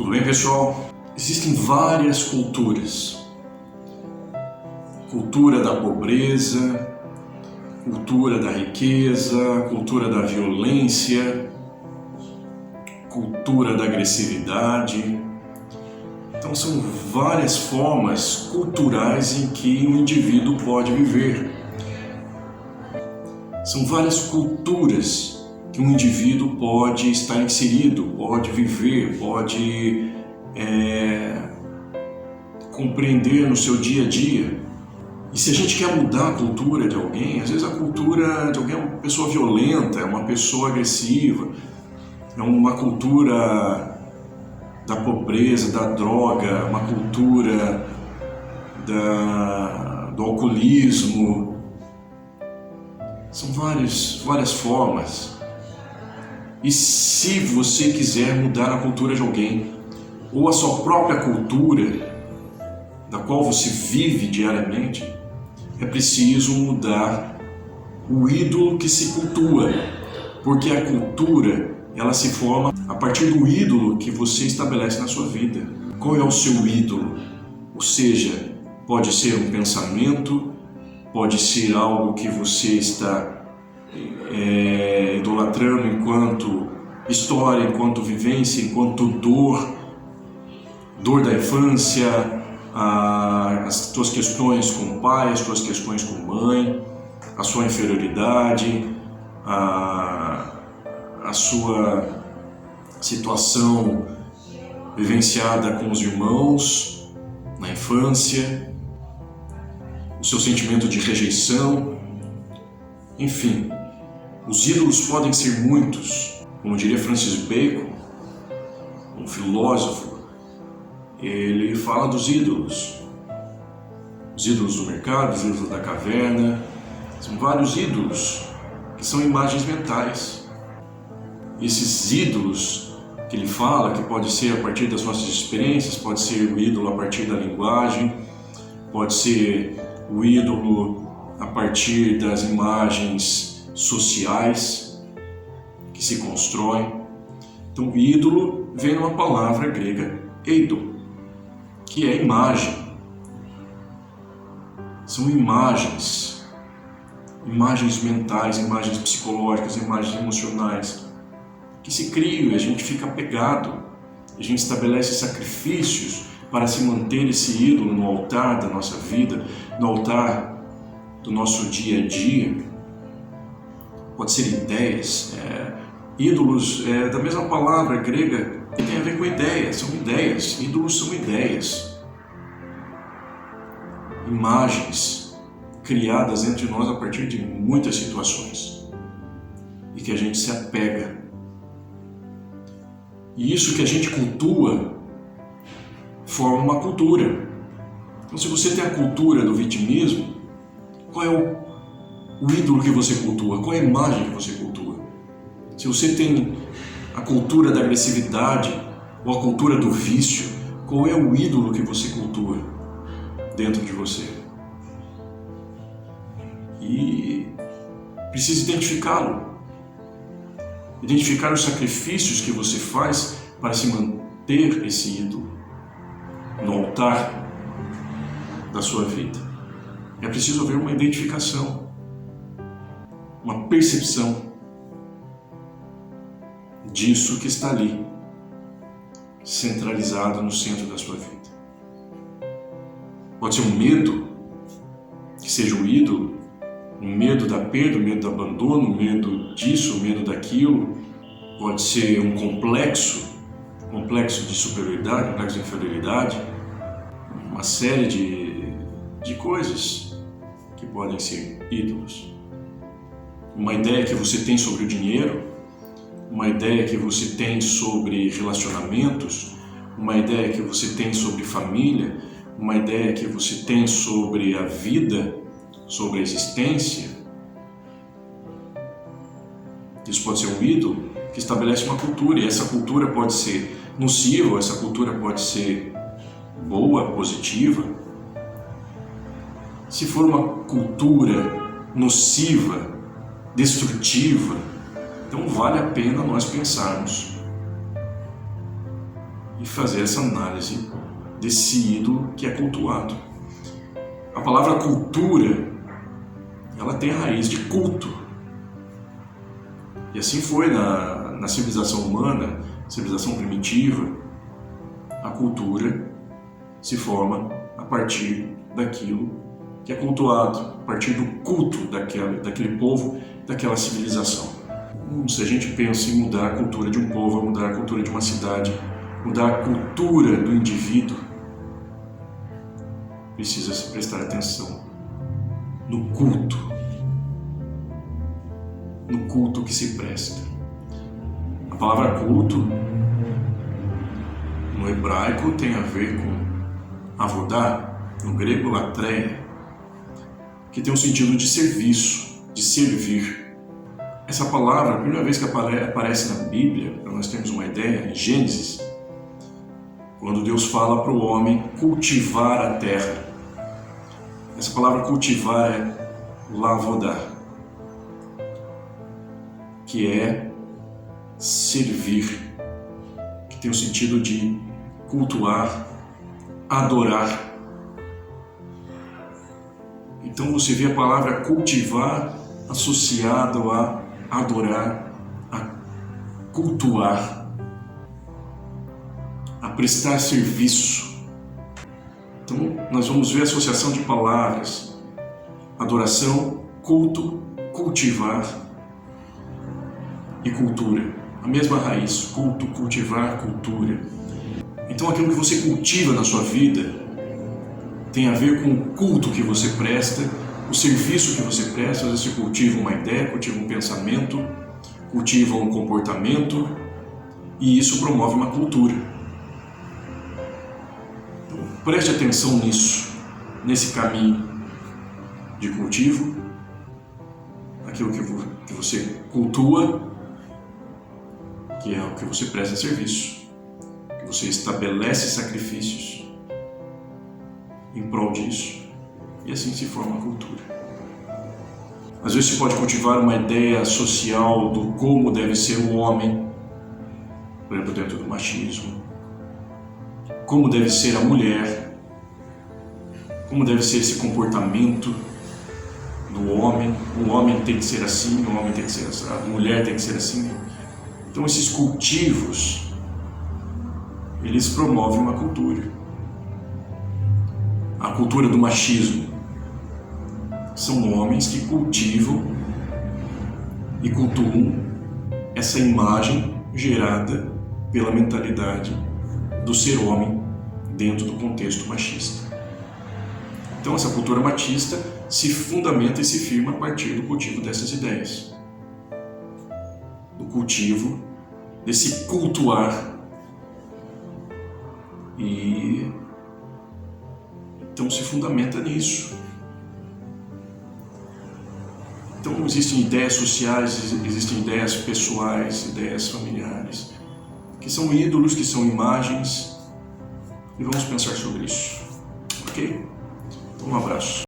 Tudo bem, pessoal? Existem várias culturas. Cultura da pobreza, cultura da riqueza, cultura da violência, cultura da agressividade. Então são várias formas culturais em que um indivíduo pode viver. São várias culturas que um indivíduo pode estar inserido, pode viver, pode compreender no seu dia a dia. E se a gente quer mudar a cultura de alguém, às vezes a cultura de alguém é uma pessoa violenta, é uma pessoa agressiva, é uma cultura da pobreza, da droga, uma cultura do alcoolismo. São várias formas. E se você quiser mudar a cultura de alguém, ou a sua própria cultura, da qual você vive diariamente, é preciso mudar o ídolo que se cultua, porque a cultura, ela se forma a partir do ídolo que você estabelece na sua vida. Qual é o seu ídolo? Ou seja, pode ser um pensamento, pode ser algo que você está idolatrando enquanto história, enquanto vivência, enquanto dor da infância, as tuas questões com o pai, as tuas questões com a mãe, a sua inferioridade, a sua situação vivenciada com os irmãos na infância, o seu sentimento de rejeição, enfim. Os ídolos podem ser muitos, como diria Francis Bacon, um filósofo. Ele fala dos ídolos. Os ídolos do mercado, os ídolos da caverna. São vários ídolos que são imagens mentais. Esses ídolos que ele fala, que pode ser a partir das nossas experiências, pode ser o ídolo a partir da linguagem, pode ser o ídolo a partir das imagens sociais que se constroem. Então, ídolo vem de uma palavra grega, eido, que é imagem. São imagens mentais, imagens psicológicas, imagens emocionais, que se criam e a gente fica apegado, a gente estabelece sacrifícios para se manter esse ídolo no altar da nossa vida, no altar do nosso dia a dia. Pode ser ideias, ídolos da mesma palavra grega, que tem a ver com ideias, são ideias, ídolos são ideias, imagens criadas entre nós a partir de muitas situações e que a gente se apega. E isso que a gente cultua forma uma cultura. Então, se você tem a cultura do vitimismo, qual é o ídolo que você cultua? Qual é a imagem que você cultua? Se você tem a cultura da agressividade ou a cultura do vício, qual é o ídolo que você cultua dentro de você? E precisa identificá-lo. Identificar os sacrifícios que você faz para se manter esse ídolo no altar da sua vida. É preciso haver uma identificação, uma percepção disso que está ali, centralizado no centro da sua vida. Pode ser um medo, que seja o ídolo, um medo da perda, um medo do abandono, um medo disso, um medo daquilo. Pode ser um complexo de superioridade, complexo de inferioridade, uma série de coisas que podem ser ídolos. Uma ideia que você tem sobre o dinheiro, uma ideia que você tem sobre relacionamentos, uma ideia que você tem sobre família, uma ideia que você tem sobre a vida, sobre a existência. Isso pode ser um ídolo que estabelece uma cultura, e essa cultura pode ser nociva, essa cultura pode ser boa, positiva. Se for uma cultura nociva, destrutiva, então vale a pena nós pensarmos e fazer essa análise desse ídolo que é cultuado. A palavra cultura, ela tem a raiz de culto. E assim foi na civilização humana, civilização primitiva. A cultura se forma a partir daquilo que é cultuado, a partir do culto daquele povo, daquela civilização. Se a gente pensa em mudar a cultura de um povo, mudar a cultura de uma cidade, mudar a cultura do indivíduo, precisa se prestar atenção no culto que se presta. A palavra culto, no hebraico, tem a ver com avodá, no grego latreia, que tem o sentido de serviço, de servir. Essa palavra, a primeira vez que aparece na Bíblia, para nós termos uma ideia, em Gênesis, quando Deus fala para o homem cultivar a terra. Essa palavra cultivar é lavodar, que é servir, que tem o sentido de cultuar, adorar. Então você vê a palavra cultivar associado a adorar, a cultuar, a prestar serviço. Então nós vamos ver a associação de palavras: adoração, culto, cultivar e cultura. A mesma raiz: culto, cultivar, cultura. Então aquilo que você cultiva na sua vida tem a ver com o culto que você presta, o serviço que você presta. Às vezes você cultiva uma ideia, cultiva um pensamento, cultiva um comportamento, e isso promove uma cultura. Então, preste atenção nisso, nesse caminho de cultivo, aquilo que você cultua, que é o que você presta serviço, que você estabelece sacrifícios em prol disso, e assim se forma a cultura. Às vezes você pode cultivar uma ideia social do como deve ser o homem, por exemplo, dentro do machismo, como deve ser a mulher, como deve ser esse comportamento do homem. O homem tem que ser assim, o homem tem que ser assim, a mulher tem que ser assim. Então esses cultivos, eles promovem uma cultura. A cultura do machismo são homens que cultivam e cultuam essa imagem gerada pela mentalidade do ser homem dentro do contexto machista. Então essa cultura machista se fundamenta e se firma a partir do cultivo dessas ideias, do cultivo desse cultuar, e então se fundamenta nisso. Então existem ideias sociais, existem ideias pessoais, ideias familiares, que são ídolos, que são imagens, e vamos pensar sobre isso, ok? Então um abraço.